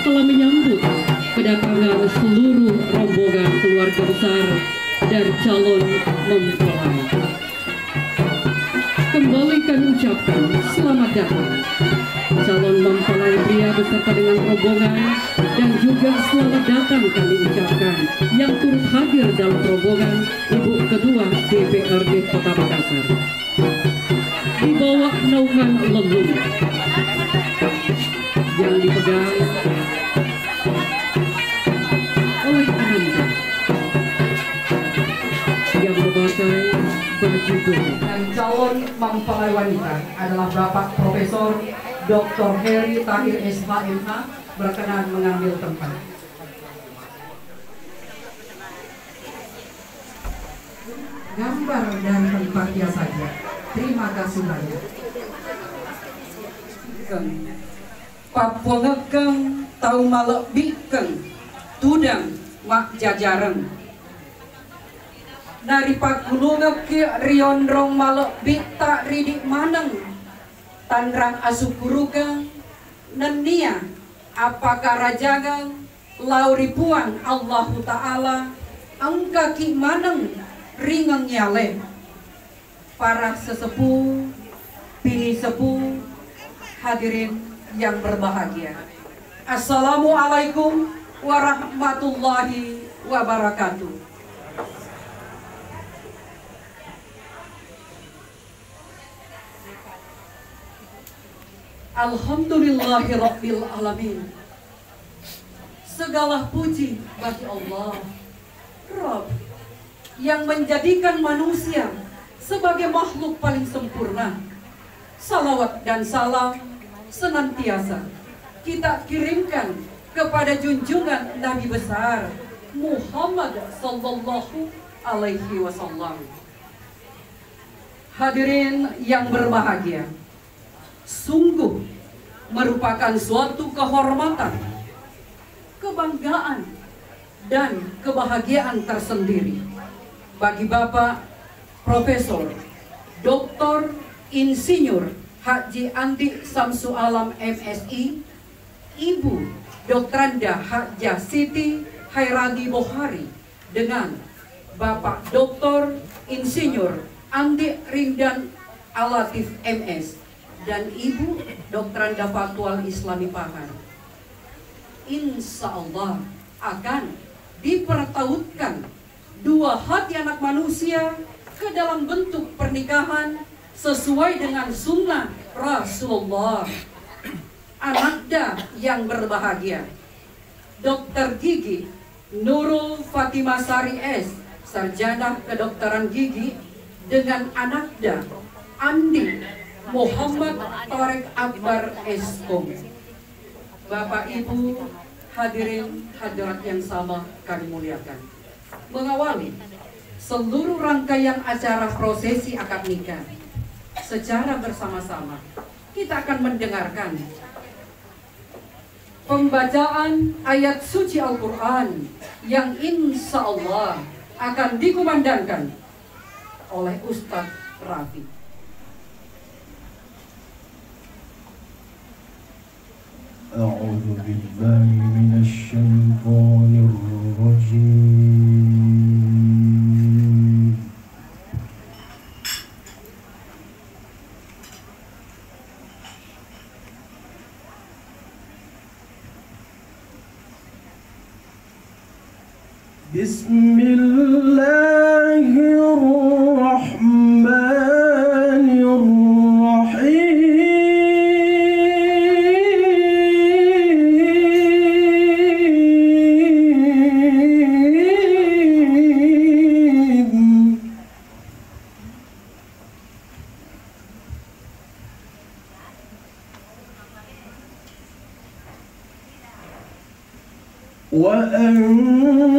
telah menyambut kedatangan seluruh rombongan keluarga besar dan calon mempelai. Kembali kami ucapkan selamat datang calon mempelai pria beserta dengan rombongan, dan juga selamat datang kami ucapkan yang turut hadir dalam rombongan Ibu Ketua DPRD Kota Makassar di bawah naungan Lembung yang dipegang oleh Ananda yang memakai baju putih. Dan calon mempelai wanita adalah Bapak Profesor Dr. Heri Tahir SHMH, berkenan mengambil tempat. Gambar dan tempatnya saja. Terima kasih banyak. Papongekeng tau malebikeng tudang mak jajareng dari pakulungeki riondrong malebik tak ridik maneng tanrang asukurugang nenia apakah rajagang lauripuang Allahu Ta'ala angka ki maneng ringeng nyale para sesepuh pini sepuh hadirin yang berbahagia. Assalamualaikum warahmatullahi wabarakatuh. Alhamdulillahirabbil alamin. Segala puji bagi Allah, Rabb, yang menjadikan manusia sebagai makhluk paling sempurna. Salawat dan salam senantiasa kita kirimkan kepada junjungan Nabi besar Muhammad sallallahu alaihi wasallam. Hadirin yang berbahagia, sungguh merupakan suatu kehormatan, kebanggaan, dan kebahagiaan tersendiri bagi Bapak Profesor Dr. Insinyur Haji Andi Samsu Alam MSI, Ibu Doktranda Hajah Siti Hairadi Bohari dengan Bapak Dr. Insinyur Andi Rindan Alatif MS dan Ibu Doktranda Fatwal Islami Pahar. Insya Allah akan dipertautkan dua hati anak manusia ke dalam bentuk pernikahan sesuai dengan sunnah Rasulullah. Anakda yang berbahagia, Dr. Gigi Nurul Fatimah Sari S, Sarjana Kedokteran Gigi, dengan anakda Andi Muhammad Tareq Akbar S.Com. Bapak Ibu hadirin hadirat yang sama kami muliakan, mengawali seluruh rangkaian acara prosesi akad nikah secara bersama-sama, kita akan mendengarkan pembacaan ayat suci Al-Quran yang insya Allah akan dikumandangkan oleh Ustadz Rafi. A'udzu billahi minasy syaithanir rajim. Bismillahirrahmanirrahim.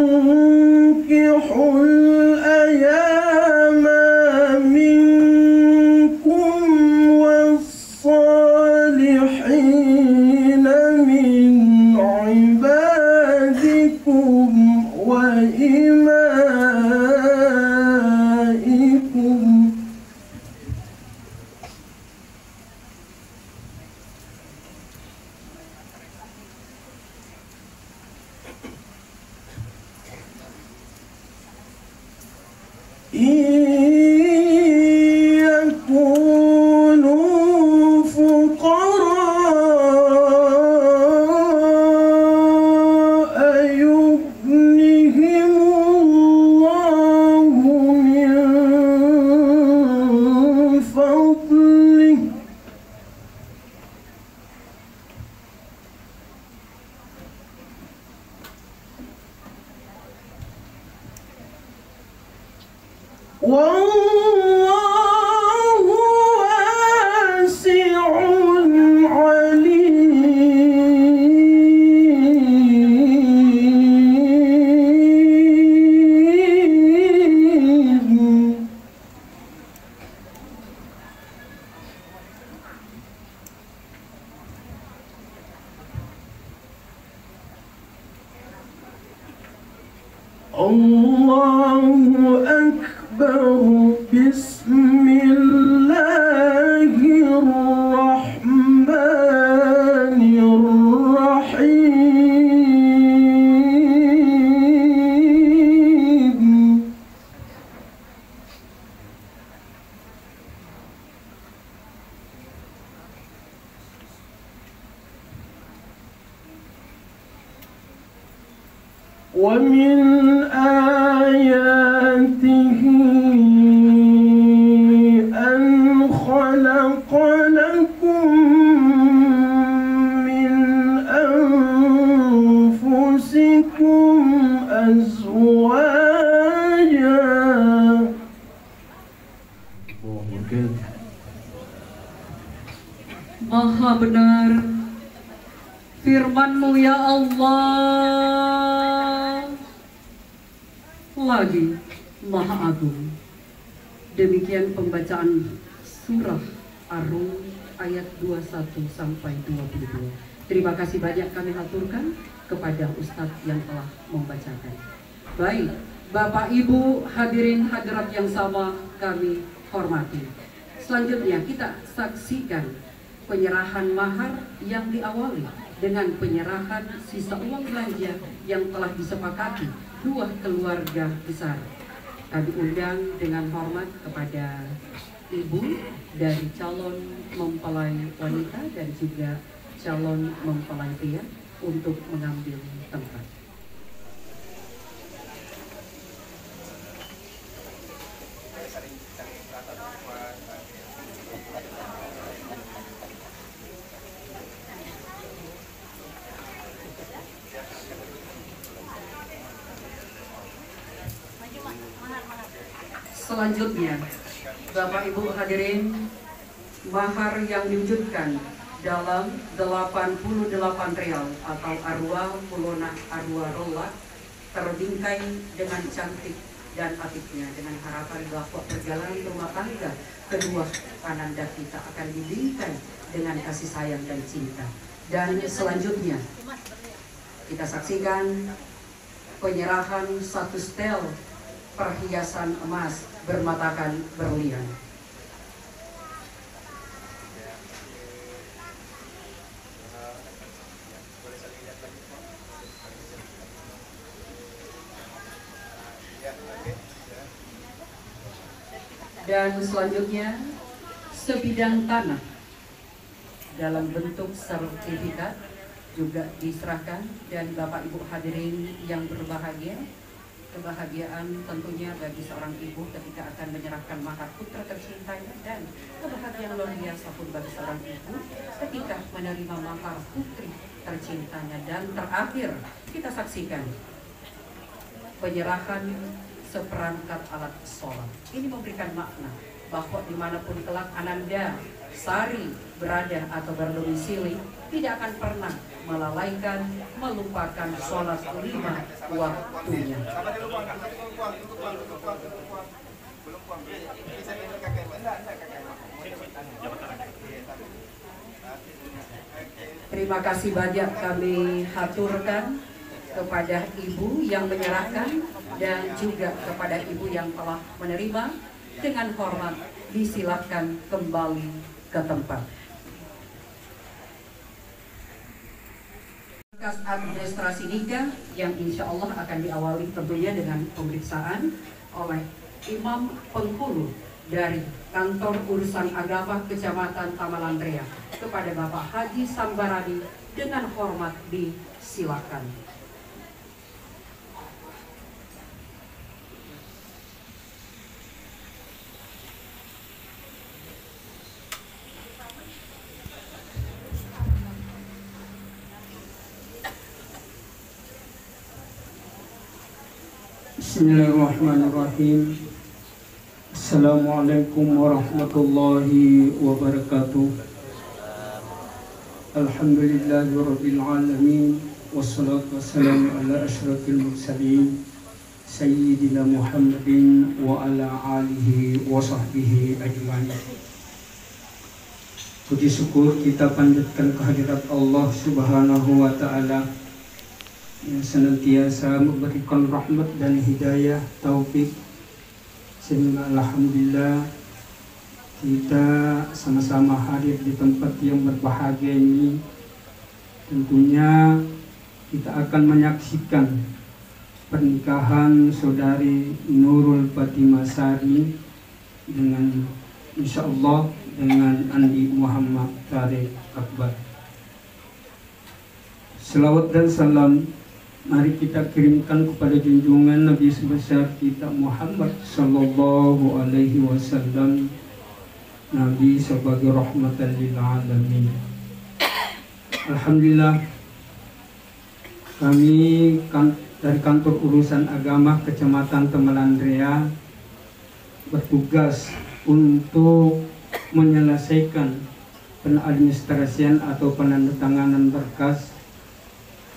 وأنكحوا الأيام منكم والصالحين من عبادكم وإمائكم يكونوا فقراء يغنهم الله من فضله والله واسع عليم. الله أكبر. بسم الله الرحمن الرحيم. ومن آياته أن خلق لكم من أنفسكم أزواجا. Maha benar, Firman-Mu ya Allah lagi Maha Agung. Demikian pembacaan surah Ar-Rum ayat 21 sampai 22. Terima kasih banyak kami aturkan kepada Ustadz yang telah membacakan. Baik, Bapak Ibu hadirin hadirat yang sama kami hormati. Selanjutnya kita saksikan penyerahan mahar yang diawali dengan penyerahan sisa uang belanja yang telah disepakati dua keluarga besar. Kami undang dengan hormat kepada ibu dari calon mempelai wanita dan juga calon mempelai pria untuk mengambil tempat. Selanjutnya, Bapak Ibu hadirin, mahar yang diwujudkan dalam 88 real atau arwah pulona arwah rola terbingkai dengan cantik dan apiknya, dengan harapan bahwa perjalanan rumah tangga kedua ananda kita akan dibingkai dengan kasih sayang dan cinta. Dan selanjutnya kita saksikan penyerahan satu setel perhiasan emas bermatakan berlian. Dan selanjutnya sebidang tanah dalam bentuk sertifikat juga diserahkan. Dan Bapak Ibu hadirin yang berbahagia, kebahagiaan tentunya bagi seorang ibu ketika akan menyerahkan mahar putra tercintanya, dan kebahagiaan luar biasa pun bagi seorang ibu ketika menerima mahar putri tercintanya. Dan terakhir kita saksikan penyerahan seperangkat alat sholat. Ini memberikan makna bahwa dimanapun kelak ananda sari berada atau berdomisili, tidak akan pernah melalaikan, melupakan sholat 5 waktunya. Terima kasih banyak kami haturkan kepada ibu yang menyerahkan dan juga kepada ibu yang telah menerima. Dengan hormat disilakan kembali ke tempat. Berkas administrasi nikah yang insya Allah akan diawali tentunya dengan pemeriksaan oleh Imam Penghulu dari Kantor Urusan Agama Kecamatan Tamalantrea kepada Bapak Haji Sambarani. Dengan hormat disilakan. Bismillahirrahmanirrahim. Assalamualaikum warahmatullahi wabarakatuh. Alhamdulillahirabbil alamin, wassalatu wassalamu ala asyrafil mursalin sayyidina Muhammadin wa ala alihi wa sahbihi ajmain. Puji syukur kita panjatkan kehadirat Allah Subhanahu wa taala yang senantiasa memberikan rahmat dan hidayah taufik, sehingga alhamdulillah kita sama-sama hadir di tempat yang berbahagia ini. Tentunya kita akan menyaksikan pernikahan saudari Nurul Fatimah Sari dengan insyaallah dengan Andi Muhammad Tarik Akbar. Selawat dan salam mari kita kirimkan kepada junjungan Nabi sebesar kita Muhammad Sallallahu Alaihi Wasallam, Nabi sebagai rahmatan lil alamin. Alhamdulillah, kami dari Kantor Urusan Agama Kecamatan Tamalantrea bertugas untuk menyelesaikan penadministrasian atau penandatanganan berkas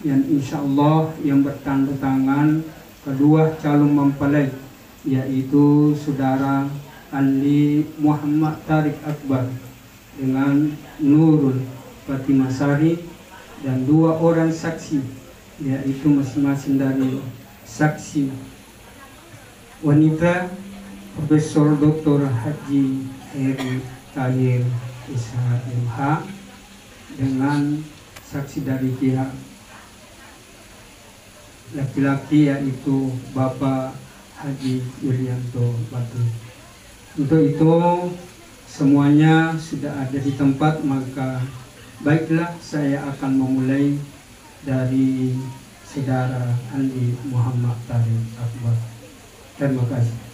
yang insya Allah yang bertanda tangan kedua calon mempelai, yaitu saudara Andi Muhammad Tarik Akbar dengan Nurul Fatimah Sari, dan 2 orang saksi, yaitu masing-masing dari saksi wanita Profesor Dr. Haji Heri Tahir Isha MH dengan saksi dari pihak laki-laki, yaitu Bapak Haji Yulianto Batu. Untuk itu semuanya sudah ada di tempat, maka baiklah saya akan memulai dari saudara Andi Muhammad Tarik Akbar. Terima kasih.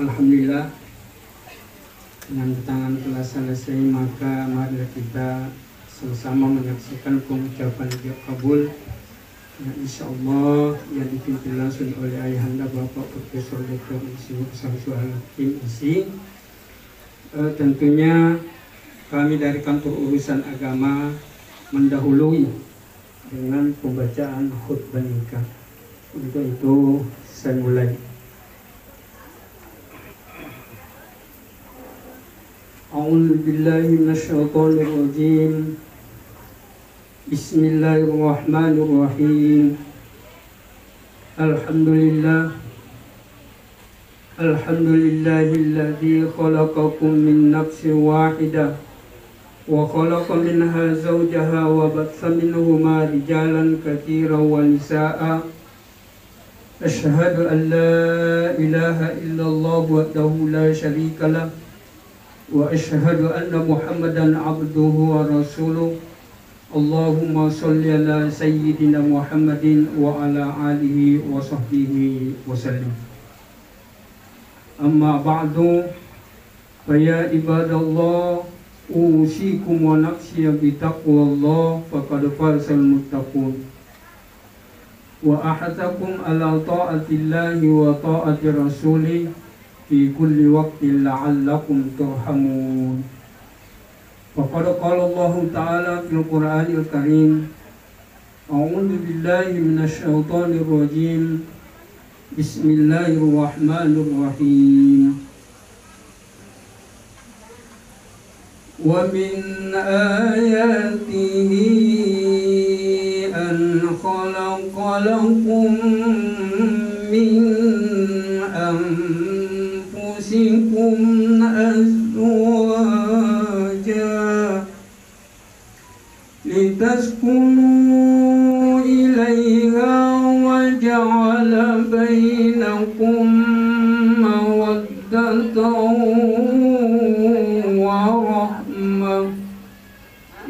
Alhamdulillah, penandatangan telah selesai, maka mari kita sama-sama menyaksikan pengucapan ijab kabul yang insya Allah yang dipimpin langsung oleh Ayahanda Bapak Profesor Dr. Insinyur Samsul Hakim Isi. Tentunya kami dari kantor urusan agama mendahului dengan pembacaan khutbah nikah. Untuk itu saya mulai. A'udzu billahi minasyaitonir rajim. Bismillahirrahmanirrahim. Alhamdulillahilladzi khalaqakum min nafsin wahidah wa khalaqa minha zawjaha wa batha minhuma rijalan katsiran wa nisaa'a. Asyhadu an la ilaha illallah wahdahu la syarika lah wa asyhadu anna Muhammadan abduhu wa rasuluh. Allahumma sholli ala sayyidina Muhammadin wa ala alihi wa sahbihi wa sallim. Amma ba'du, fa ya ibadallah, usikum wa nafsi bi taqwallah, faqad fazal muttaqun. Wa ahatakum ala ta'atillahi wa ta'ati rasulih fi kulli waqtin la'allakum turhamun. Faqad qala Allah Ta'ala fil Qur'anil Karim, a'udzu billahi minasyaitonir rajim. Bismillahirrahmanirrahim. Wa min ayatihi an khalaqa lakum min anfusikum azwaja litaskunu ilaiha wa ja'ala bainakum mawaddatan wa rahmah.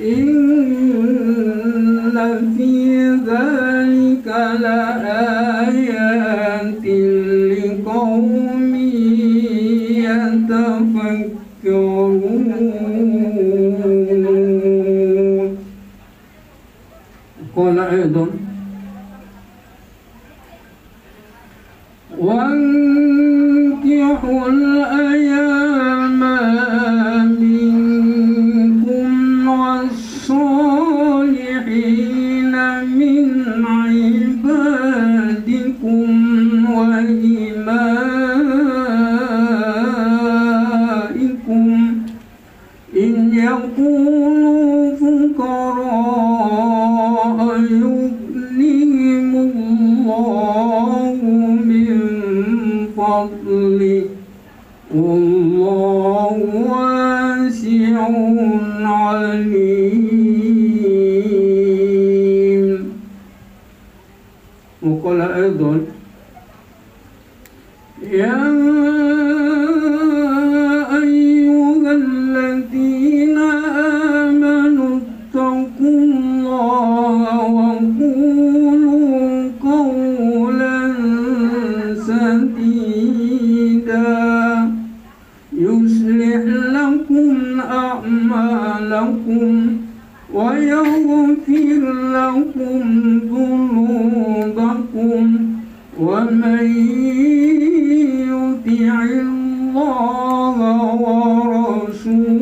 Inna fi dzalika la ayatin liqaumin yatafakkarun. Qala aidan وانكحوا الأيام منكم والصالحين من عبادكم وإمائكم إن يكونوا فقراء يغنيهم الله من فضله والله واسع عليم. وقال أيضا يا أيها الذين آمنوا اتقوا الله وقولوا قولا سديدا يصلح لكم أعمالكم ويغفر لكم ذنوبكم ومن يطع الله ورسوله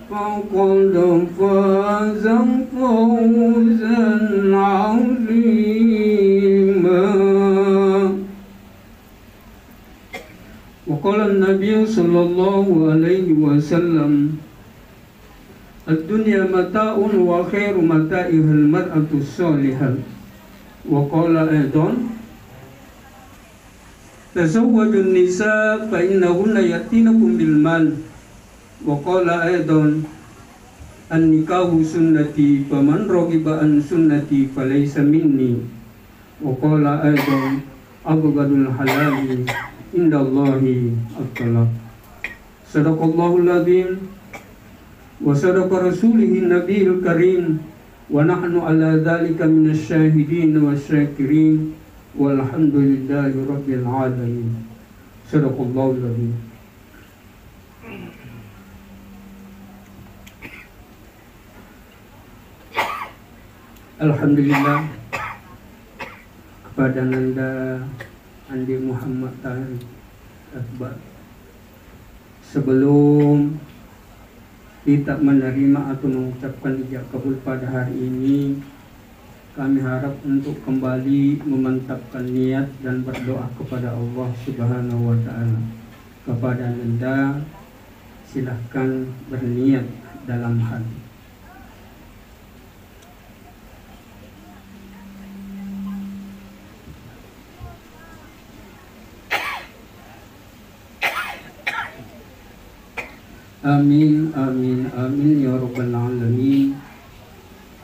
فقد فاز فوزا عظيما. وقال النبي صلى الله عليه وسلم الدنيا متاع وخير متاعها المرأة الصالحة. وقال أيضا تزوجوا النساء فإنهن يأتينكم بالمال. وقال أيضا النكاح سنتي فمن رغب عن سنتي فليس مني. وقال أيضا أبغض الحلال عند الله الطلاق. صدق الله العظيم وصدق رسوله النبي الكريم ونحن على ذلك من الشاهدين والشاكرين والحمد لله رب العالمين. صدق الله العظيم. Alhamdulillah kepada Nanda Andi Muhammad Tarik Akbar. Sebelum kita menerima atau mengucapkan ijab kabul pada hari ini, kami harap untuk kembali memantapkan niat dan berdoa kepada Allah Subhanahu wa Ta'ala. Kepada Nanda, silahkan berniat dalam hati. Amin, amin, amin ya rabbal alamin.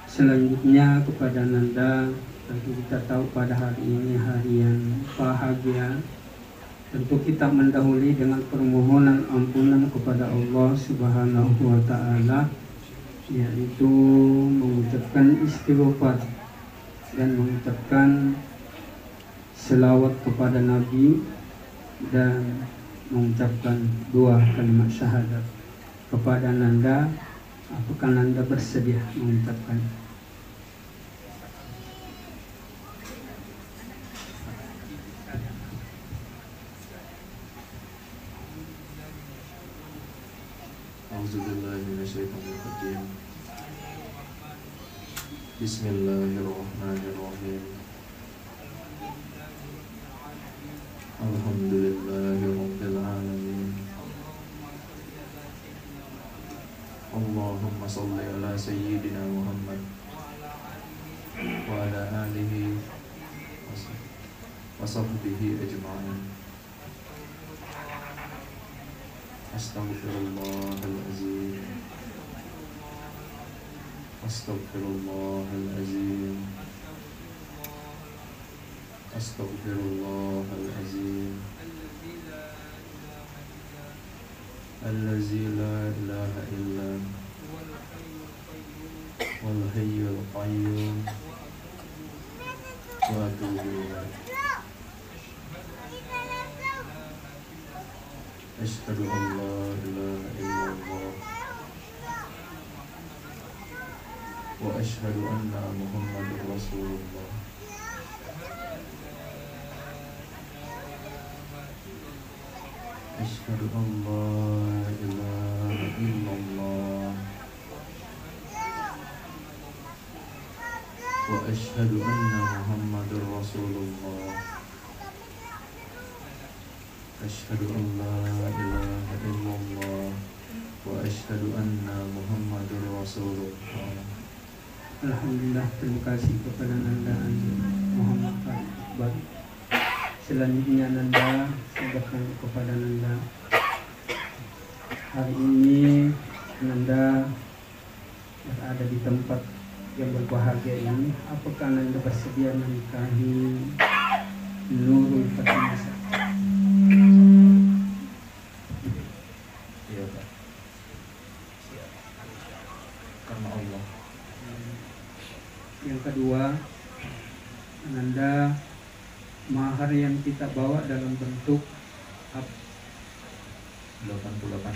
Selanjutnya kepada Nanda, tentu kita tahu pada hari ini hari yang bahagia. Tentu kita mendahului dengan permohonan ampunan kepada Allah Subhanahu wa Ta'ala, yaitu mengucapkan istighfar dan mengucapkan selawat kepada Nabi dan mengucapkan dua kalimat syahadat. Kepada Nanda, apakah Nanda bersedia mengucapkan? A'udzubillahi minasyaitonir rajim. Bismillahirrahmanirrahim. Alhamdulillahirabbil alamin. Allahumma shalli ala sayyidina Muhammad wa ala alihi wa sahbihi ajma'in. Astaghfirullahalazim. Astaghfirullahalazim. Astaghfirullahalazim. Allazi la ilaha illa wal hayyul qayyum wa atubu ilaih. Asyhadu an la ilaha illallah wa asyhadu anna Muhammadar Rasulullah. أشهد أن لا إله إلا الله وأشهد أن محمد رسول الله أشهد أن لا إله إلا الله وأشهد أن محمد رسول الله. Alhamdulillah, terima kasih kepada Nanda Muhammad Akbar. Selanjutnya Nanda, saya datang kepada Nanda. Hari ini Nanda berada di tempat yang berbahagia ini. Apakah Nanda bersedia menikahi Nurul Fatimah? Iya Pak. Siap. Karena Allah. Yang kedua, Nanda, mahar yang kita bawa dalam bentuk 88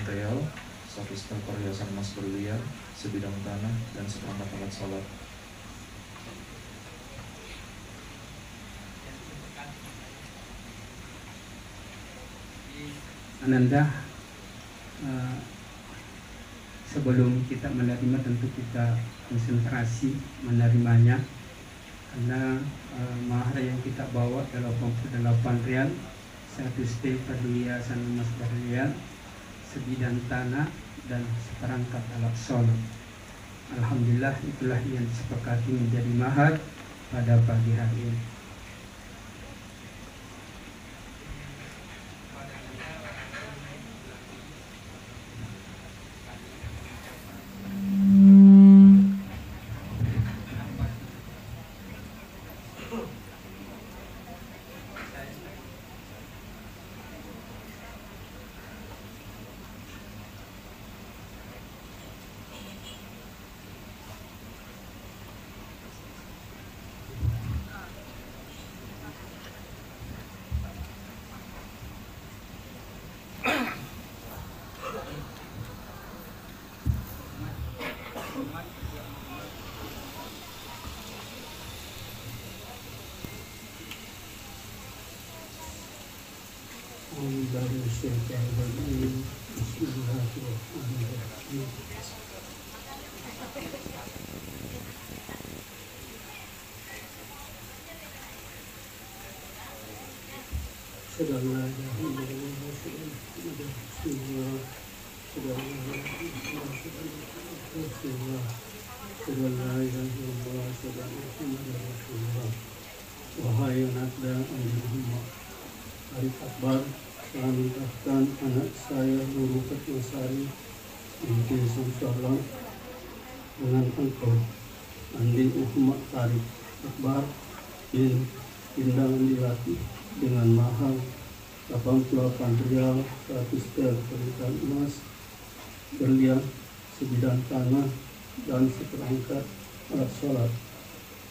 real, 1 setel perhiasan emas berlian, sebidang tanah, dan seperangkat alat sholat. Ananda, sebelum kita menerima tentu kita konsentrasi menerimanya, karena mahar yang kita bawa 88 rial, 1 setel perhiasan emas berlian, sebidang tanah, dan seperangkat alat sholat. Alhamdulillah, itulah yang disepakati menjadi mahar pada pagi hari ini. Wahai anaknya Muhammad Arif Akbar, saya nikahkan anak saya Nurul Fatimah binti Samsualam dengan engkau Andi Muhammad Arif Akbar bin Indang Dilati dengan mahar 88 rial, 100 setel perhiasan emas berlian, sebidang tanah, dan seperangkat alat sholat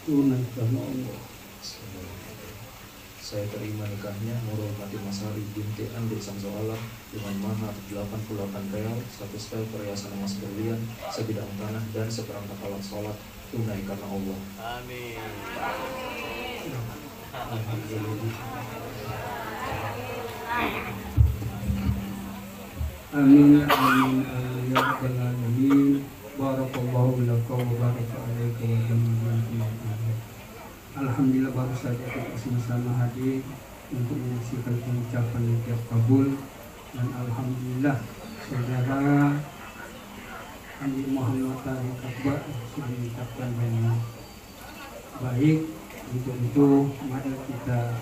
tunai karena Allah. Saya terima nikahnya Nurul Fatimah Sari binti Andi Samsualam dengan mahar 88 real, 1 setel perhiasan emas berlian, sebidang tanah, dan seperangkat alat sholat tunai karena Allah. Amin. Amin amin amin ya rabbal alamin. Barakallahu laka wa baraka alaika wa jama'a. Alhamdulillah, baru saja kita sama-sama hadir untuk menyaksikan pengucapan ijab kabul, dan alhamdulillah saudara Andi Muhammad Arif Akbar sudah mengucapkan dengan baik. Untuk itu mari kita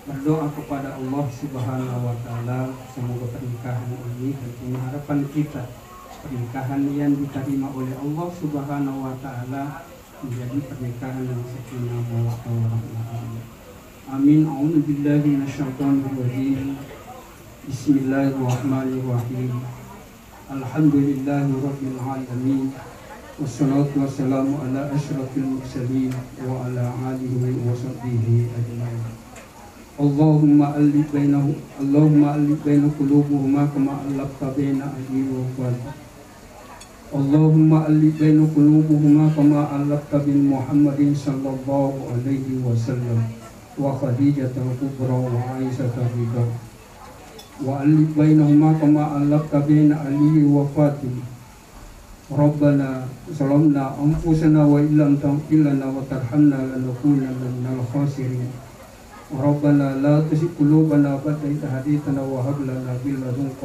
berdoa kepada Allah Subhanahu wa Ta'ala, semoga pernikahan ini tentunya harapan kita pernikahan yang diterima oleh Allah Subhanahu wa Ta'ala menjadi pernikahan yang sakinah mawaddah warahmah. Amin. A'udzu billahi minasyaitonir rajim. Bismillahirrahmanirrahim. Alhamdulillahi rabbil alamin. Wassalatu wassalamu ala asyrafil mursalin wa ala alihi wa sahbihi ajma'in. Allahumma alif baina qulubuhuma kama allafta baina abihi wa qalbi. Allahumma alif baina qulubuhuma kama allafta bin Muhammadin sallallahu alaihi wasallam wa Khadijah kubra wa Aisyah ridha. وألف بينهما كما ألفت بين علي وفاطمة ربنا ظلمنا أنفسنا وإن لم تغفر لنا وترحمنا لنكونن من الخاسرين ربنا لا تزغ قلوبنا بعد إذ هديتنا وهب لنا من لدنك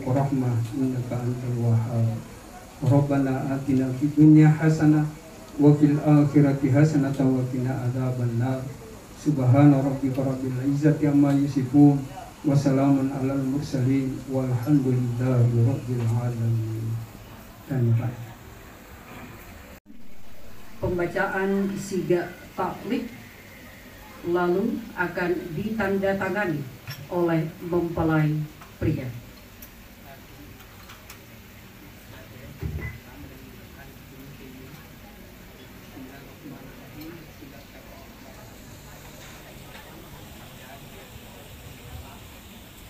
رحمة إنك أنت الوهاب ربنا آتنا في الدنيا حسنة وفي الآخرة حسنة وقنا عذاب النار سبحان ربك رب العزة عما يصفون وسلام على المرسلين والحمد لله رب العالمين. Pembacaan siga taklid lalu akan ditandatangani oleh mempelai pria.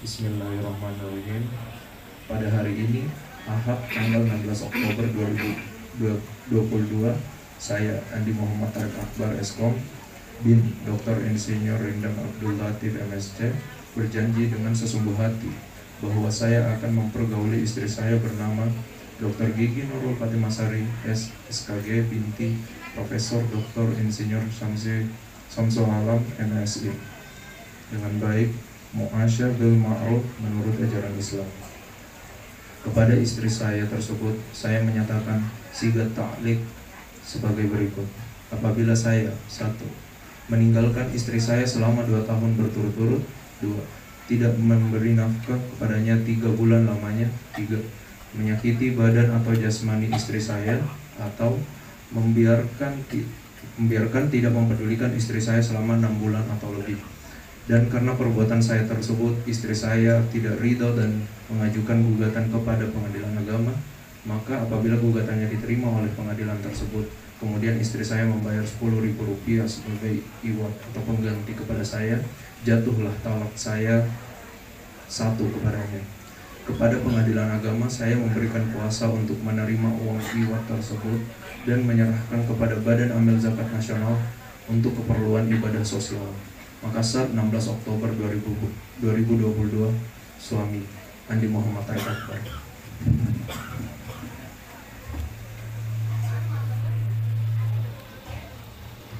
Bismillahirrahmanirrahim. Pada hari ini, Ahad tanggal 16 Oktober 2022, saya Andi Muhammad Tarik Akbar Eskom bin Dr. Insinyur Rindam Abdul Latif MSc berjanji dengan sesungguh hati bahwa saya akan mempergauli istri saya bernama Dr. Gigi Nurul Fatimah-Sari SKG binti Profesor Dr. Insinyur Samsul Alam MSI dengan baik, mu'asyar bil ma'ruf menurut ajaran Islam. Kepada istri saya tersebut, saya menyatakan sigat ta'liq sebagai berikut. Apabila saya 1. Meninggalkan istri saya selama 2 tahun berturut-turut. 2. Tidak memberi nafkah kepadanya 3 bulan lamanya. 3. Menyakiti badan atau jasmani istri saya, atau membiarkan tidak mempedulikan istri saya selama 6 bulan atau lebih. Dan karena perbuatan saya tersebut, istri saya tidak ridho dan mengajukan gugatan kepada pengadilan agama, maka apabila gugatannya diterima oleh pengadilan tersebut, kemudian istri saya membayar Rp10.000 sebagai iwat atau pengganti kepada saya, jatuhlah talak saya 1 kepadanya. Kepada pengadilan agama, saya memberikan kuasa untuk menerima uang iwat tersebut dan menyerahkan kepada Badan Amil Zakat Nasional untuk keperluan ibadah sosial. Makassar, 16 Oktober 2022, suami Andi Muhammad Tarik Akbar.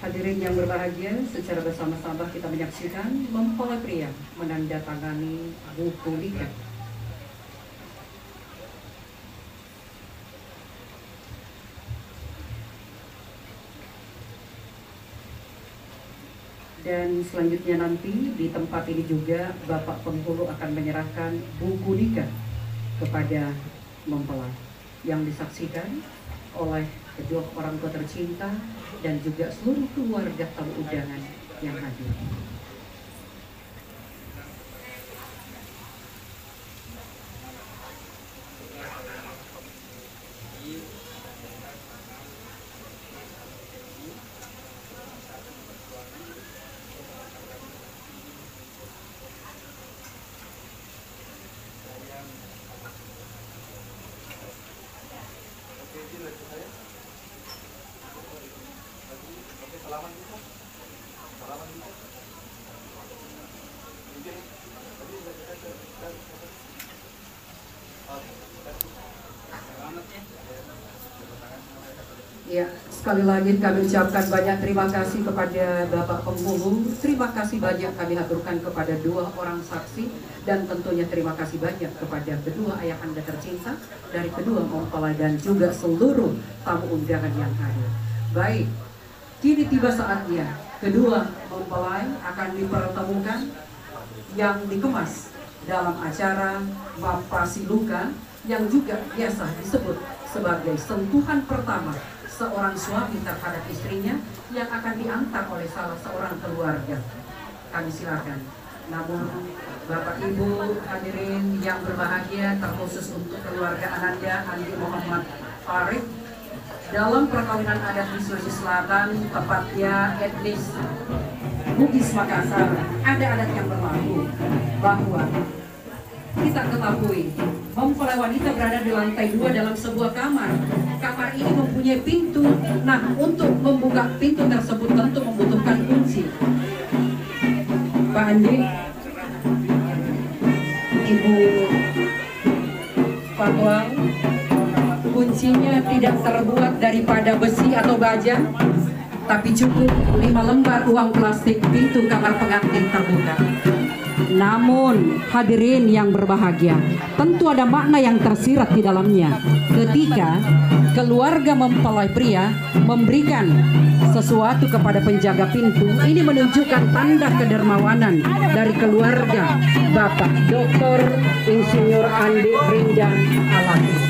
Hadirin yang berbahagia, secara bersama-sama kita menyaksikan mempelai pria menandatangani buku nikah. Dan selanjutnya nanti di tempat ini juga Bapak Penghulu akan menyerahkan buku nikah kepada mempelai yang disaksikan oleh kedua orang tua tercinta dan juga seluruh keluarga tamu undangan yang hadir. Ya, sekali lagi kami ucapkan banyak terima kasih kepada Bapak Penghulu. Terima kasih banyak kami haturkan kepada 2 orang saksi, dan tentunya terima kasih banyak kepada kedua ayahanda tercinta dari kedua mempelai dan juga seluruh tamu undangan yang hadir. Baik, kini tiba saatnya kedua mempelai akan dipertemukan yang dikemas dalam acara Mapasi Luka yang juga biasa disebut sebagai sentuhan pertama seorang suami terhadap istrinya yang akan diantar oleh salah seorang keluarga. Kami silakan. Namun Bapak Ibu hadirin yang berbahagia, terkhusus untuk keluarga Ananda Andi Muhammad Farid, dalam perkawinan adat di Sulawesi Selatan, tepatnya etnis Bugis Makassar, ada adat yang berlaku bahwa kita ketahui mempelai wanita berada di lantai 2 dalam sebuah kamar. Kamar ini mempunyai pintu. Nah, untuk membuka pintu tersebut tentu membutuhkan kunci. Pak Andi, tidak terbuat daripada besi atau baja, tapi cukup 5 lembar uang plastik, pintu kamar pengantin terbuka. Namun hadirin yang berbahagia, tentu ada makna yang tersirat di dalamnya ketika keluarga mempelai pria memberikan sesuatu kepada penjaga pintu. Ini menunjukkan tanda kedermawanan dari keluarga Bapak Dr. Insinyur Andi Brinjan Alati.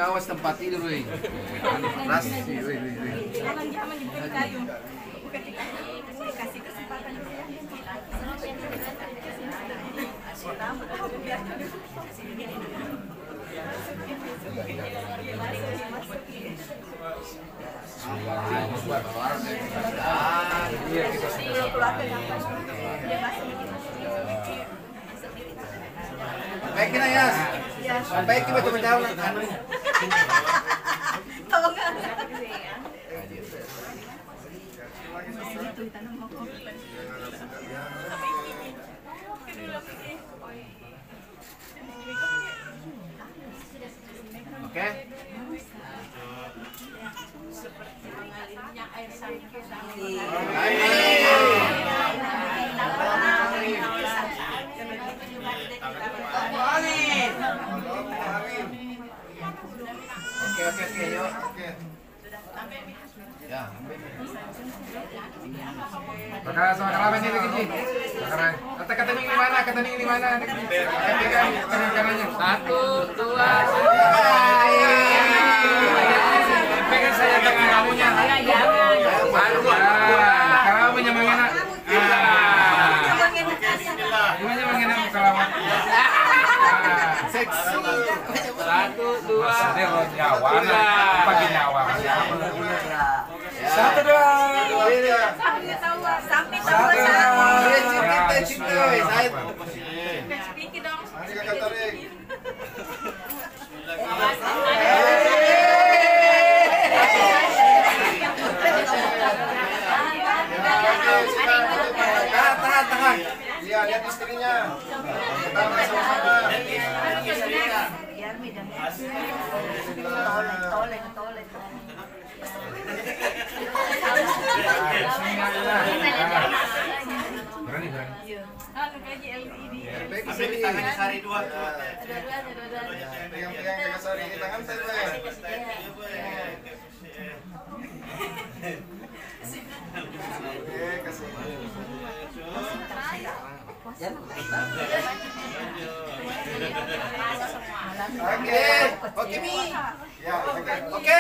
Awas tempat tidur, weh. Ras, weh. Jangan diberi kayu. Kasih kesempatan dulu ya. Baik kita ya. Baik kita coba jauh. Oke. Oke, yuk. Ya. Bakal sama kalaban ini lagi, Ji. Kata ini mana? Kanannya. 1, 2, 3. Pegang saya tangan kamunya. Kalau menyemangnya. Gimana mengenang kalaban? Seksi. 1, 2, 3. Pakai nyawa. 1, 2. Sampai tahu. Cinta. Saya. Speak dong. Tahan. Lihat istrinya. Sama-sama. Tolek. Berani. Kaji LED. Ambil di tangannya Sari 2. Pegang Sari di tangan saya. Oke, kasih. Oke, Mi. Ya, oke. Oke.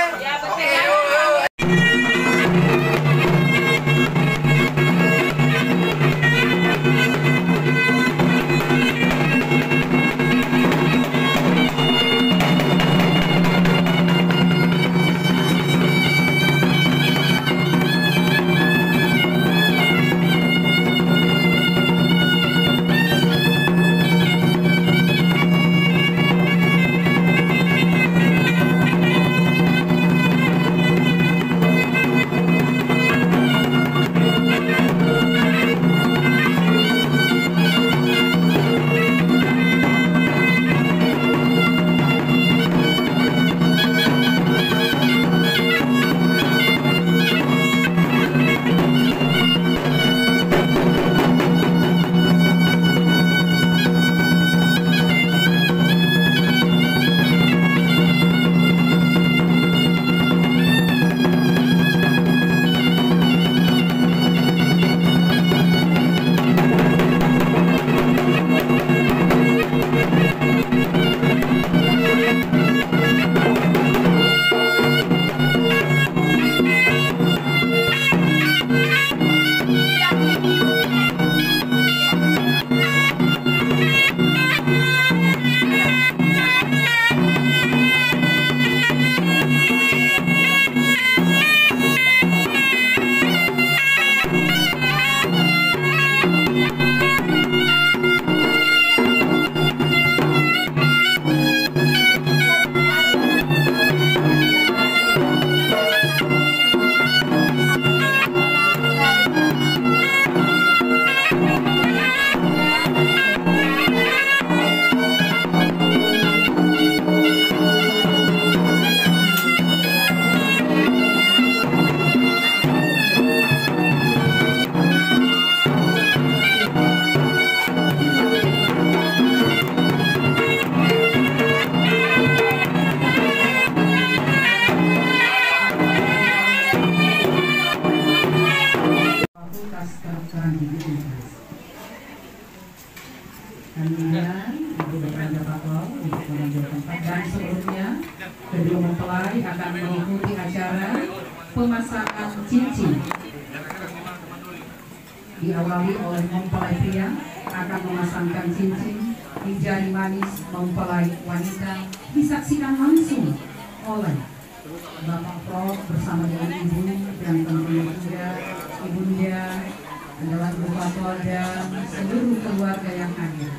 Kemudian Ibu Beranda Patwal untuk mengambil tempat, dan sebelumnya kedua mempelai akan mengikuti acara pemasangan cincin. Diawali oleh mempelai pria akan memasangkan cincin di jari manis mempelai wanita, disaksikan langsung oleh Bapak Prof bersama dengan Ibu dan tentunya juga Ibunda adalah Ibu Patwal dan seluruh keluarga yang hadir.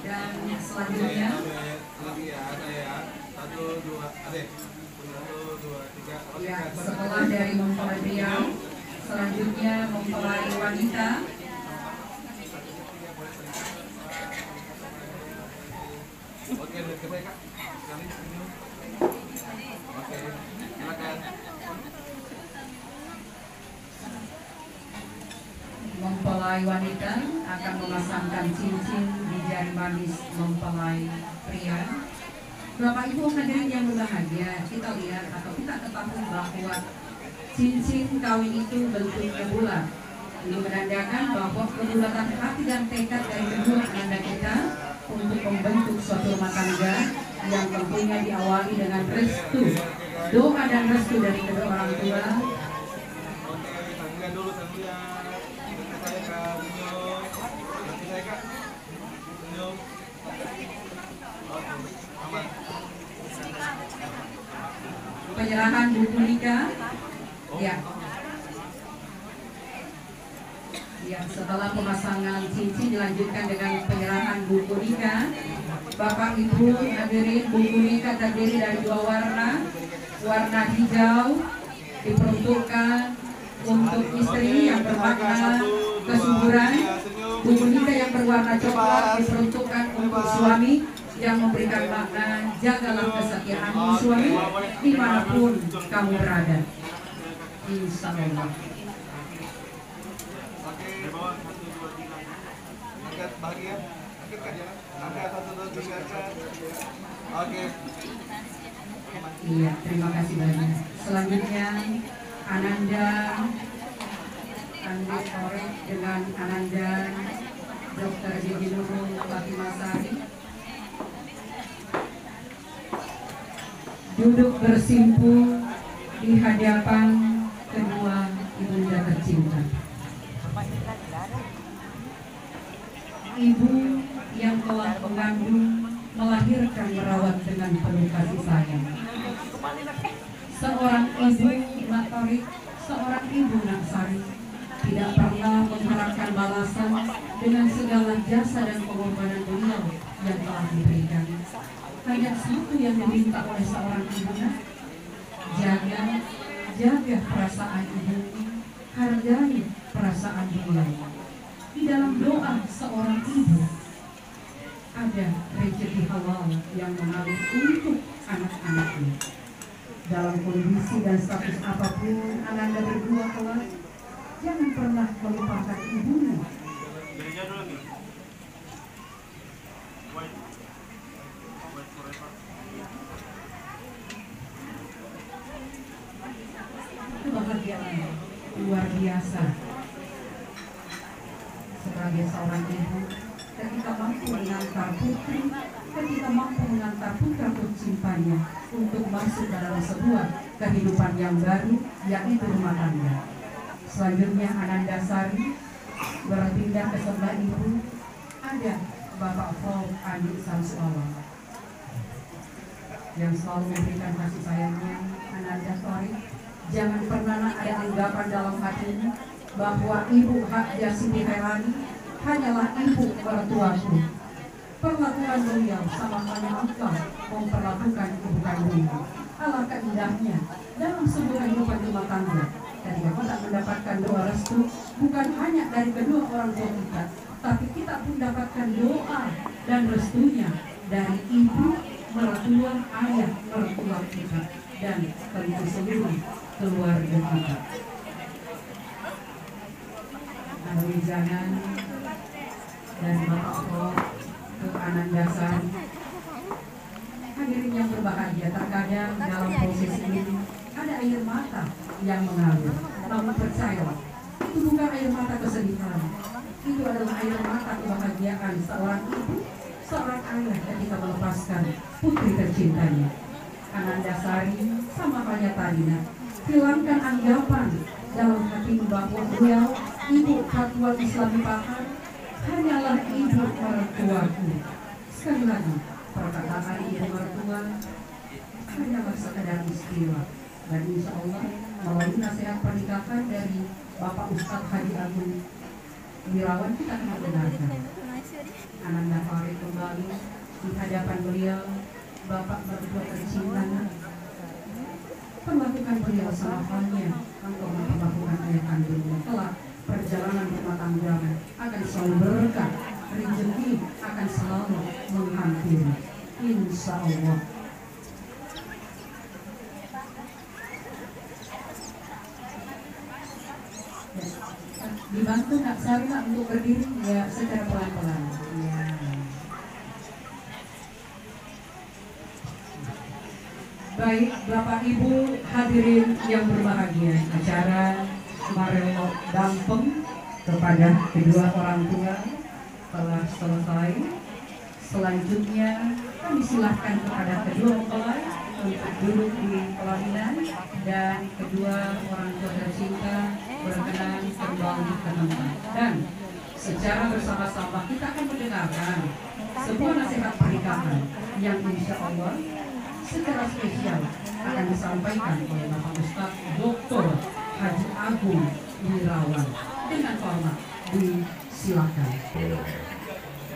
Dan selanjutnya ya, setelah dari mempelai pria, selanjutnya mempelai wanita. Mempelai wanita akan memasangkan cincin di jari manis mempelai pria. Bapak Ibu hadirin yang berbahagia, kita lihat atau kita ketahui bahwa cincin kawin itu bentuknya bulat. Ini menandakan bahwa kebulatan hati dan tekad dari kedua ananda kita untuk membentuk suatu rumah tangga yang tentunya diawali dengan restu, doa dan restu dari kedua orang tua. Penyerahan buku nikah, ya. Ya, setelah pemasangan cincin dilanjutkan dengan penyerahan buku nikah. Bapak Ibu hadirin, buku nikah terdiri dari dua warna. Warna hijau diperuntukkan untuk istri yang bermakna kesuburan. Buku nikah yang berwarna coklat diperuntukkan untuk suami yang memberikan makna jagalah kesetiaanmu suami dimanapun kamu berada. Insya Allah. Iya, terima kasih banyak. Selanjutnya Ananda Andi Sore dengan Ananda Dr. Gigi Nurul Fatimah Sari duduk bersimpuh di hadapan kedua ibunda tercinta. Ibu yang telah mengandung, melahirkan, merawat dengan penuh kasih sayang. Seorang ibu Matorik, seorang ibu Naksari tidak pernah mengharapkan balasan dengan segala jasa dan pengorbanan beliau yang telah diberikan. Hanya satu yang diminta oleh seorang ibu, jaga perasaan ibu, hargai perasaan beliau. Di dalam doa seorang ibu ada rezeki halal yang mengalir untuk anak-anaknya. Dalam kondisi dan status apapun Ananda berdua kelak, jangan pernah melupakan ibunya. Kebahagiaan luar biasa sebagai seorang ibu ketika mampu mengantar putri, ketika mampu mengantar putra tercintanya untuk masuk dalam sebuah kehidupan yang baru, yaitu rumah tangga. Selanjutnya Ananda Sari berpindah ke sebelah ibu, ada Bapak Prof. Andi Samsuawa yang selalu memberikan kasih sayangnya. Ananda Sari, jangan pernah ada anggapan dalam hatimu bahwa Ibu Haja Siti Khairani hanyalah ibu mertuaku. Perlakuan beliau sama halnya engkau memperlakukan ibu kandungmu. Alangkah indahnya dalam sebuah kehidupan rumah tangga ketika kita mendapatkan doa restu bukan hanya dari kedua orang tua kita, tapi kita pun dapatkan doa dan restunya dari ibu, mertua, ayah, mertua kita, dan tentu seluruh keluarga kita. Melalui jangan dan Bapak Prof ke Anandasari. Hadirin yang berbahagia, terkadang dalam proses ini ada air mata yang mengalir. Namun percayalah, itu bukan air mata kesedihan. Itu adalah air mata kebahagiaan seorang ibu, seorang ayah ketika melepaskan putri tercintanya. Anandasari sama halnya Tadina, hilangkan anggapan dalam hatimu bahwa beliau ibu Fatwa Islami Pahar hanyalah ibu mertuaku. Sekali lagi, perkataan ibu mertua hanyalah sekadar istilah. Dan insya Allah melalui nasihat pernikahan dari Bapak Ustadz Haji Agung Wirawan kita akan mendengarkan. Ananda Farid kembali di hadapan beliau, Bapak mertua tercinta. Perlakukan beliau sama halnya engkau memperlakukan ayah kandungmu. Kelak perjalanan rumah tangga akan selalu berkah, rezeki akan selalu menghampiri. Insya Allah. Dibantu Kak Sarina untuk berdiri ya secara pelan-pelan. Ya. Baik, Bapak Ibu hadirin yang berbahagia, acara Marelo Dampeng kepada kedua orang tua telah selesai. Selanjutnya kami silahkan kepada kedua mempelai untuk duduk di pelaminan dan kedua orang tua tercinta berkenan kembali ke tempat. Dan secara bersama-sama kita akan mendengarkan sebuah nasihat pernikahan yang insya Allah secara spesial akan disampaikan oleh Bapak Ustadz Dr. Haji Agung Wirawan. Dengan hormat disilakan.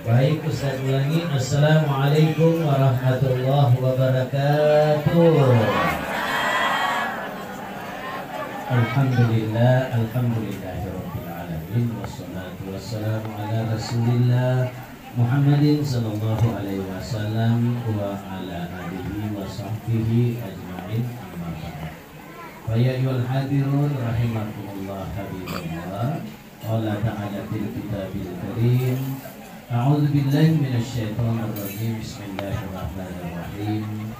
Baik, Ustaz ulangi. Assalamualaikum warahmatullahi wabarakatuh. Alhamdulillahirabbil alamin wassalatu wassalamu ala Rasulillah Muhammadin sallallahu alaihi wasallam wa ala alihi wa sahbihi ajma'in, amma ba'd. Fa ya ayyuhal hadirun rahimakumullah habiballah. Qala ta'ala fil kitabil karim. A'udzu billahi minasyaitonir rajim. Bismillahirrahmanirrahim.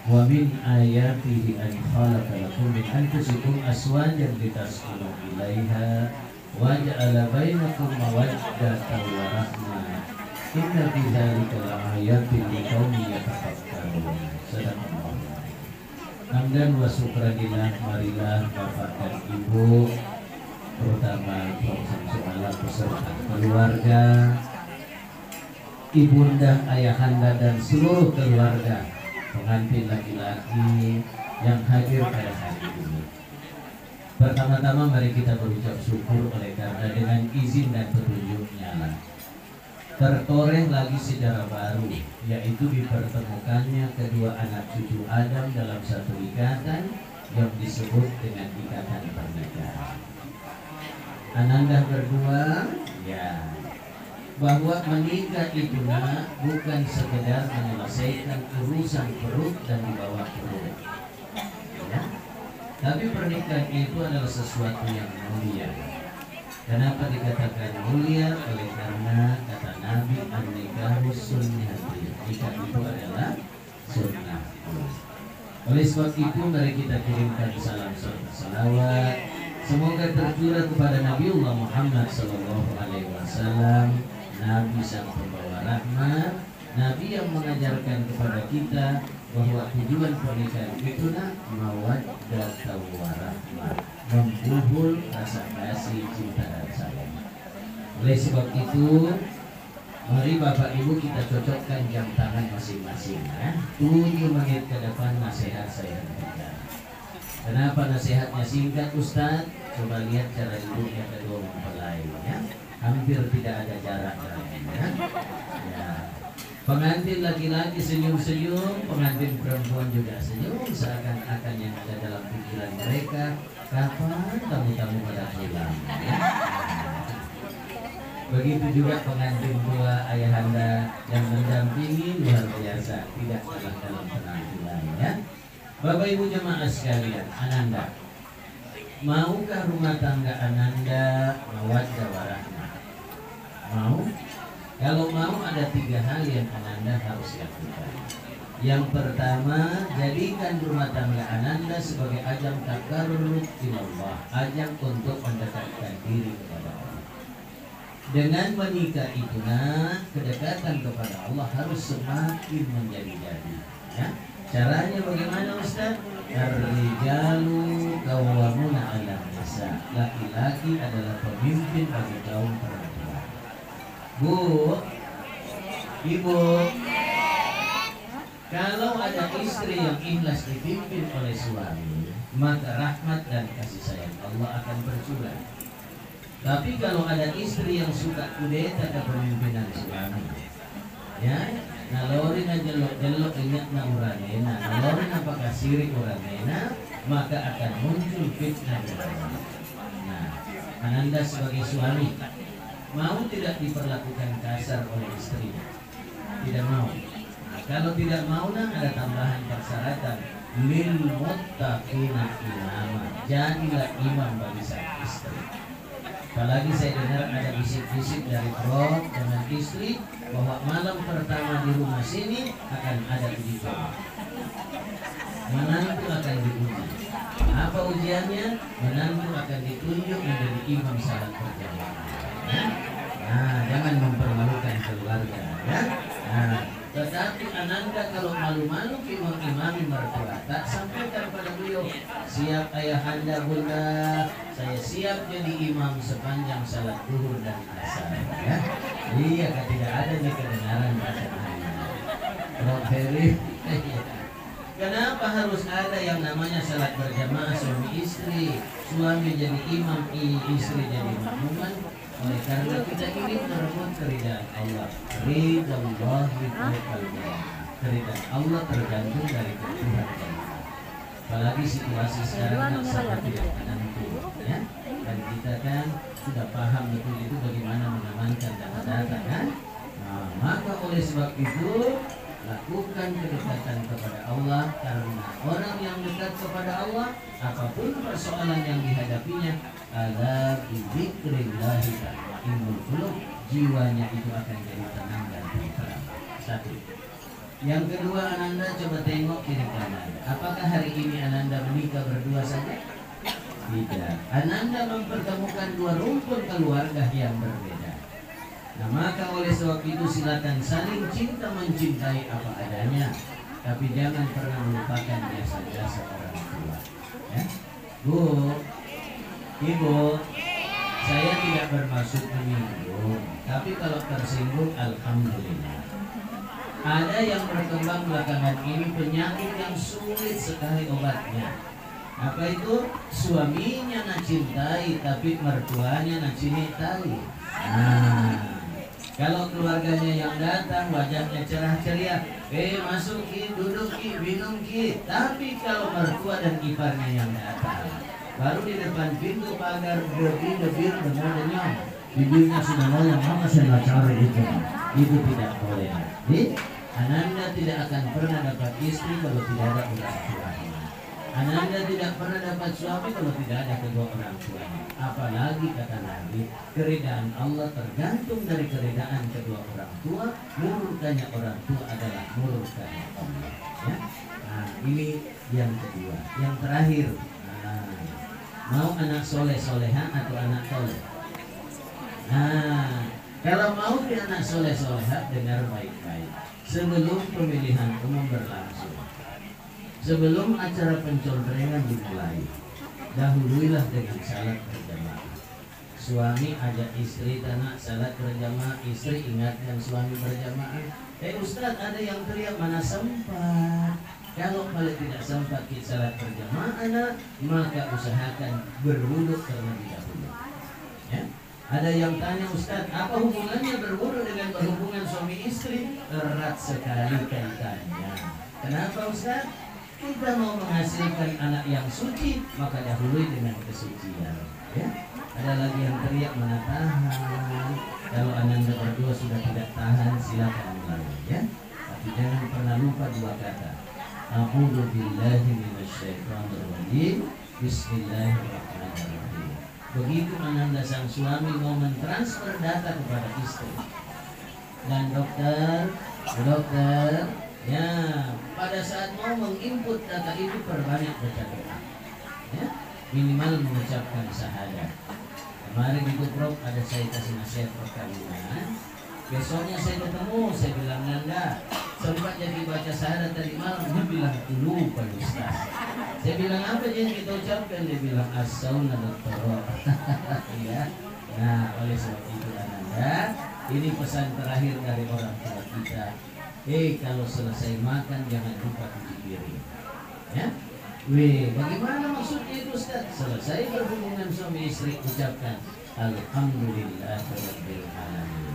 Wa min ayatihi an khalaqa lakum min anfusikum azwajan litaskunu ilaiha wa ja'ala bainakum mawaddatan wa rahmah. Inna fi dzalika laayatin liqaumin yatafakkarun. Sadaqallahu. Hamdan wa syukranillah, marilah Bapak dan Ibu, terutama Prof. Samsu'ala beserta keluarga, ibunda, ayahanda dan seluruh keluarga pengantin laki-laki yang hadir pada hari ini. Pertama-tama mari kita berucap syukur oleh karena dengan izin dan petunjuknya lah tertoreh lagi sejarah baru, yaitu dipertemukannya kedua anak cucu Adam dalam satu ikatan yang disebut dengan ikatan pernikahan. Ananda berdua, ya, bahwa menikah itu bukan sekedar menyelesaikan urusan perut dan di bawah perut, ya. Tapi pernikahan itu adalah sesuatu yang mulia. Kenapa dikatakan mulia? Oleh karena kata Nabi, an-nikahu sunnati, nikah itu adalah sunnah. Oleh sebab itu mari kita kirimkan salam salawat semoga tercurah kepada Nabiullah Muhammad sallallahu alaihi wasallam, Nabi sang pembawa rahmat, Nabi yang mengajarkan kepada kita bahwa tujuan pernikahan itu mawaddah wa rahmah, membuhul rasa kasih, cinta dan sayang. Oleh sebab itu, mari Bapak Ibu kita cocokkan jam tangan masing-masing, ya. 7 menit ke depan nasihat saya berikan. Kenapa nasihatnya singkat, Ustaz? Coba lihat cara duduknya kedua mempelai, ya. Hampir tidak ada jarak, ya. Ya. Pengantin laki-laki senyum-senyum, pengantin perempuan juga senyum, seakan-akan yang ada dalam pikiran mereka, kapan tamu-tamu pada pulang, ya? Begitu juga pengantin tua, ayahanda yang mendampingi luar biasa, tidak kalah dalam penampilan, ya. Bapak Ibu jemaah sekalian, Ananda, Maukah rumah tangga Ananda mawaddah warahmah? Mau? Kalau mau ada 3 hal yang Ananda harus lakukan. Yang pertama, jadikan rumah tangga Ananda sebagai ajang takarrub ilallah, ajang untuk mendekatkan diri kepada Allah. Dengan menikah itu, kedekatan kepada Allah harus semakin menjadi-jadi. Ya? Caranya bagaimana Ustaz? Ar-rijalu qawwamuna 'alan nisa. Laki-laki adalah pemimpin bagi kaum perempuan. Bu, Ibu, kalau ada istri yang ikhlas dipimpin oleh suami, maka rahmat dan kasih sayang Allah akan bercurah. Tapi kalau ada istri yang suka kudeta kepemimpinan suami, ya, nalorin aja jelok ingat na uranena, nalorin apakah sirik uranena, maka akan muncul fitnah dari Allah. Nah, Ananda sebagai suami mau tidak diperlakukan kasar oleh istrinya? Tidak mau. Nah, kalau tidak mau, ada tambahan persyaratan lil muttaqina imama, jadilah imam bagi sang istri. Apalagi saya dengar ada bisik-bisik dari Prof dengan istri bahwa malam pertama di rumah sini akan ada uji coba. Menantu akan diuji. Apa ujiannya? Menantu akan ditunjuk menjadi imam salat berjamaah. Nah, jangan mempermalukan keluarga, ya. Nah, tetapi Ananda kalau malu-malu imam-imami mertua, tak sampaikan pada beliau, siap ayahanda bunda, saya siap jadi imam sepanjang salat zuhur dan asar, ya. Iya, tidak ada di kebenaran Roheri. Kenapa harus ada yang namanya salat berjamaah suami istri, suami jadi imam, istri jadi makmuman? Oleh karena kita ingin merebut keridhaan Allah. Ridhallahi keridhaan Allah tergantung dari ketuhanan kita. Apalagi situasi sekarang sangat tidak menentu, ya. Dan kita kan sudah paham betul itu bagaimana mengamankan data-data, kan? Nah, maka oleh sebab itu lakukan kedekatan kepada Allah, karena orang yang dekat kepada Allah, apapun persoalan yang dihadapinya, ala bidzikrillahi tatma'innul qulub, jiwanya itu akan jadi tenang dan tentram. Satu. Yang kedua, Ananda coba tengok kiri kanan. Apakah hari ini Ananda menikah berdua saja? Tidak. Ananda mempertemukan 2 rumpun keluarga yang berbeda. Nah, maka oleh sebab itu silakan saling cinta mencintai apa adanya, tapi jangan pernah melupakan jasa-jasa orang tua, ya. Bu, Ibu, saya tidak bermaksud menyinggung, tapi kalau tersinggung alhamdulillah. Ada yang berkembang belakangan ini penyakit yang sulit sekali obatnya. Apa itu? Suaminya nak cintai tapi mertuanya nak cintai. Nah, kalau keluarganya yang datang wajahnya cerah ceria, masuk ki, duduk ki, minum ki. Tapi kalau mertua dan iparnya yang datang, baru di depan pintu pagar debir denyong, bibirnya sudah loyang, mama saya cari itu tidak boleh. Ananda tidak akan pernah dapat istri kalau tidak ada orang tuanya. Ananda tidak pernah dapat suami kalau tidak ada kedua orang tuanya. Apalagi kata Nabi, keridaan Allah tergantung dari keridaan kedua orang tua. Murkanya orang tua adalah murkanya Allah, ya? Nah, ini yang kedua. Yang terakhir, mau anak soleh soleha atau anak soleh? Nah, kalau mau di anak soleh soleha, dengar baik-baik. Sebelum pemilihan umum berlangsung, sebelum acara pencoblosan dimulai, dahuluilah dengan salat berjamaah. Suami ajak istri tanah salat berjamaah, istri ingatkan suami berjamaah. Ustaz, ada yang teriak, mana sempat? Kalau paling tidak sempat kita salat berjamaah, maka usahakan berwudu terlebih dahulu, ya. Ada yang tanya, Ustaz, apa hubungannya berwudu dengan berhubungan suami istri? Erat sekali kaitannya. Kenapa, Ustaz? Kita mau menghasilkan anak yang suci, maka dahului dengan kesucian, ya. Ada lagi yang teriak, mana tahan. Kalau Ananda berdua sudah tidak tahan, silakan mulai, ya. Tapi jangan pernah lupa 2 kata. A'udzu billahi minasyaitonir rajim. Bismillahirrahmanirrahim. Bismillahirrahmanirrahim. Begitu ananda sang suami mau mentransfer data kepada istri, dan dokter, ya pada saat mau menginput data itu perbanyak baca doa, ya minimal mengucapkan syahadat. Kemarin itu Prof ada saya kasih nasihat perkawinan. Besoknya saya ketemu, saya bilang Nanda, sempat jadi baca syahadat tadi malam. Dia bilang lupa Ustaz. Saya bilang apa yang kita ucapkan? Dia bilang as-sauna doktor. Ya. Nah oleh sebab itu Nanda, ini pesan terakhir dari orang tua kita. Kalau selesai makan jangan lupa cuci piring. Ya. Bagaimana maksudnya itu Ustaz? Selesai berhubungan suami istri ucapkan Alhamdulillahirabbil alamin.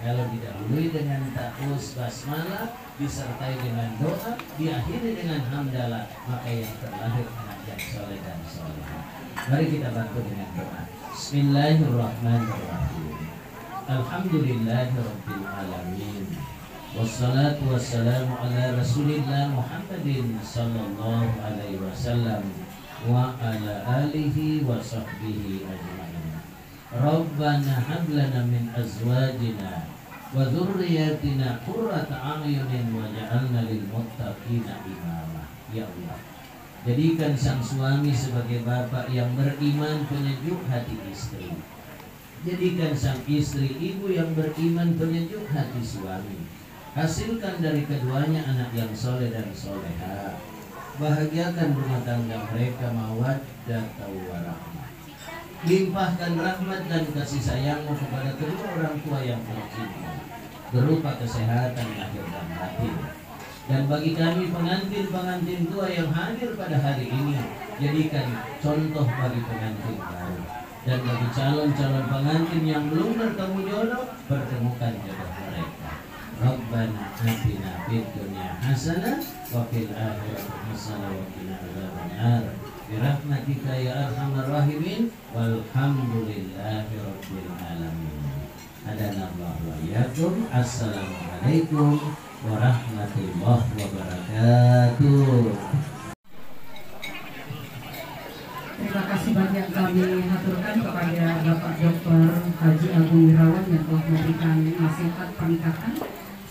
Kalau didahului dengan ta'awuz basmalah, disertai dengan doa, diakhiri dengan hamdalah, maka yang terlahir anak yang soleh dan solehah. Mari kita bantu dengan doa. Bismillahirrahmanirrahim. Alhamdulillahirabbil alamin. Wassalatu wassalamu ala Rasulillah Muhammadin sallallahu alaihi wasallam wa ala alihi wa sahbihi ajma'in. Rabbana hab lana min azwajina wa dzurriyyatina qurrata a'yunin waj'alna lil muttaqina imama. Ya Allah, jadikan sang suami sebagai bapak yang beriman, penyejuk hati istri. Jadikan sang istri ibu yang beriman, penyejuk hati suami. Hasilkan dari keduanya anak yang soleh dan soleha. Bahagiakan rumah tangga mereka mawaddah warahmah. Limpahkan rahmat dan kasih sayangmu kepada kedua orang tua yang tercinta, berupa kesehatan lahir dan batin. Dan bagi kami pengantin-pengantin tua yang hadir pada hari ini, jadikan contoh bagi pengantin baru. Dan bagi calon-calon pengantin yang belum bertemu jodoh, pertemukan jodoh mereka. Rabbana atina fid dunya hasanah wa fil akhirati hasanah wa qina adzabannar. Bi rahmatika ya arhamar rahimin walhamdulillahi rabbil alamin. Hadanallahu wa iyyakum. Assalamualaikum warahmatullahi wabarakatuh. Terima kasih banyak kami haturkan kepada Bapak Dr. Haji Agung Wirawan yang telah memberikan nasihat pernikahan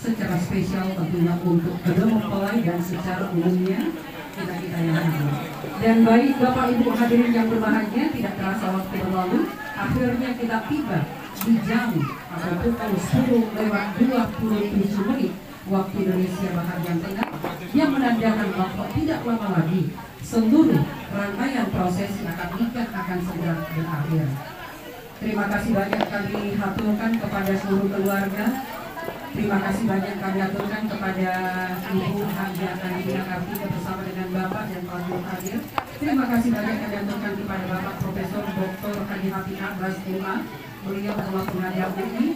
secara spesial tentunya untuk kedua mempelai dan secara umumnya kita yang hadir. Dan baik Bapak Ibu hadirin yang berbahagia, tidak terasa waktu berlalu, akhirnya kita tiba di jam pada pukul 10:27 waktu Indonesia bahagian tengah, yang menandakan bahwa tidak lama lagi seluruh rangkaian prosesi akad nikah akan segera berakhir. Terima kasih banyak kami haturkan kepada seluruh keluarga. Terima kasih banyak kami aturkan kepada Ibu Hajah Andina Kartika bersama dengan Bapak dan Pak hadir. Terima kasih banyak kami aturkan kepada Bapak Profesor Dr. Haji Hafid Abbas MA. Beliau adalah pengajar UI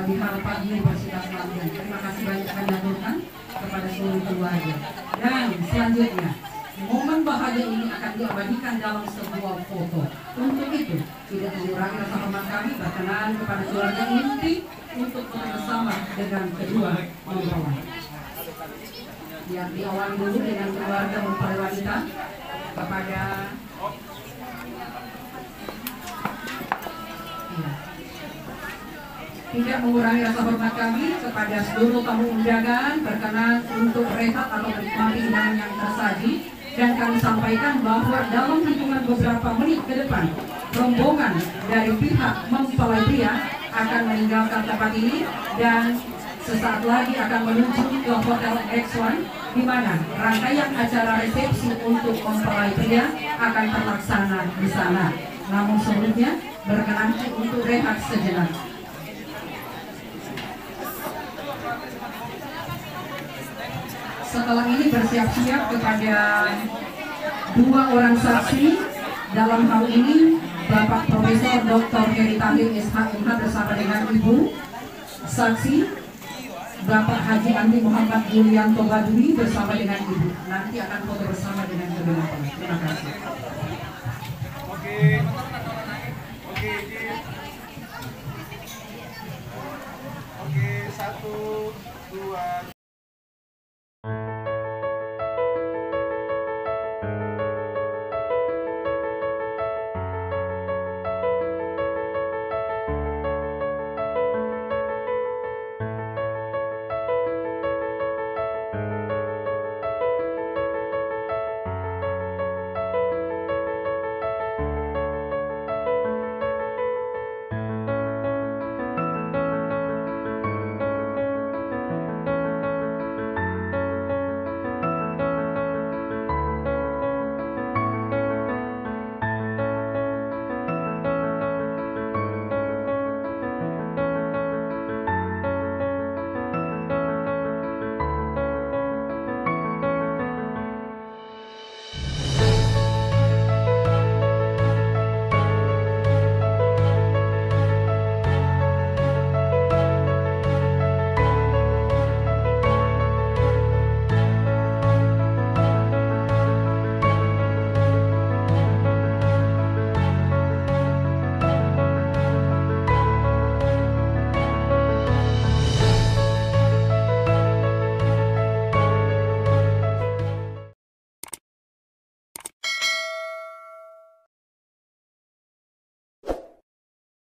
di Harapan Universitas London. Terima kasih banyak kami aturkan kepada seluruh keluarga. Dan selanjutnya, momen bahagia ini akan diabadikan dalam sebuah foto. Untuk itu, tidak mengurangi rasa hormat kami berkenan kepada keluarga inti untuk bersama dengan kedua mempelai. Yang diawali dulu dengan keluarga mempelai wanita kepada tidak mengurangi rasa hormat kami kepada seluruh tamu undangan berkenan untuk rehat atau menikmati hidangan yang tersaji. Dan kami sampaikan bahwa dalam hitungan beberapa menit ke depan, rombongan dari pihak mempelai pria akan meninggalkan tempat ini dan sesaat lagi akan menuju ke Hotel X1, di mana rangkaian acara resepsi untuk mempelai pria akan terlaksana di sana. Namun sebelumnya berkenan untuk rehat sejenak. Setelah ini bersiap-siap kepada dua orang saksi. Dalam hal ini Bapak Profesor Dr. Heri Tahir SHMH bersama dengan Ibu saksi Bapak Haji Andi Muhammad Yulianto Badui bersama dengan Ibu. Nanti akan foto bersama dengan kedua mempelai. Terima kasih.